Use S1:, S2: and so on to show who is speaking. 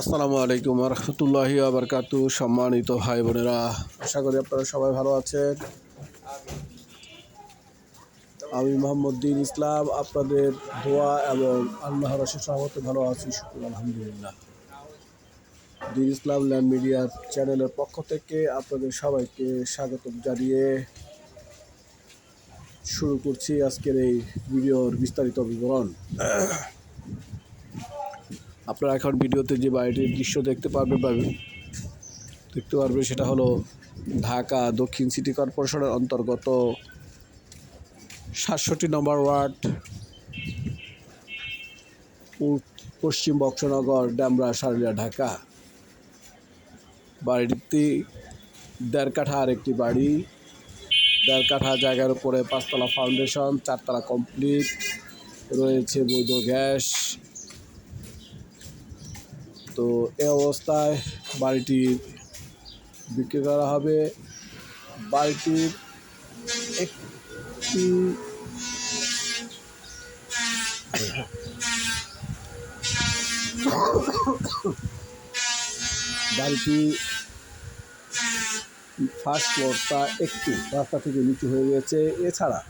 S1: আসসালামু আলাইকুম রহমতুল্লাহি আবরকাতু। সম্মানিত ভাই বোনেরা, আশা করি আপনারা সবাই ভালো আছেন। আমি মোহাম্মদ দিন ইসলাম, আপনাদের দোয়া এবং আল্লাহর অশেষ রহমতে ভালো আছি, শুকুর আলহামদুলিল্লাহ। দিন ইসলাম ল্যান্ড মিডিয়া চ্যানেলের পক্ষ থেকে আপনাদের সবাইকে স্বাগত জানিয়ে শুরু করছি আজকের এই ভিডিওর বিস্তারিত বিবরণ। আপনারা এখন ভিডিওতে যে বাড়িটির দৃশ্য দেখতে পারবেন সেটা হলো ঢাকা দক্ষিণ সিটি কর্পোরেশনের অন্তর্গত ৬৭ নম্বর ওয়ার্ড, পশ্চিম বক্সনগর, ডেমরা, সারুলিয়া, ঢাকা। বাড়িটি ১.৫ কাঠা আরেকটি বাড়ি। ১.৫ কাঠা জায়গার উপরে ৫তলা ফাউন্ডেশন, ৪তলা কমপ্লিট, রয়েছে বৈধ গ্যাস। তো এই অবস্থায় বাড়িটি বিক্রি করা হবে। বাড়িটির একটি বাড়িটি ফার্স্ট ফ্লোরটা একটু রাস্তা থেকে নিচু হয়ে গেছে। এছাড়া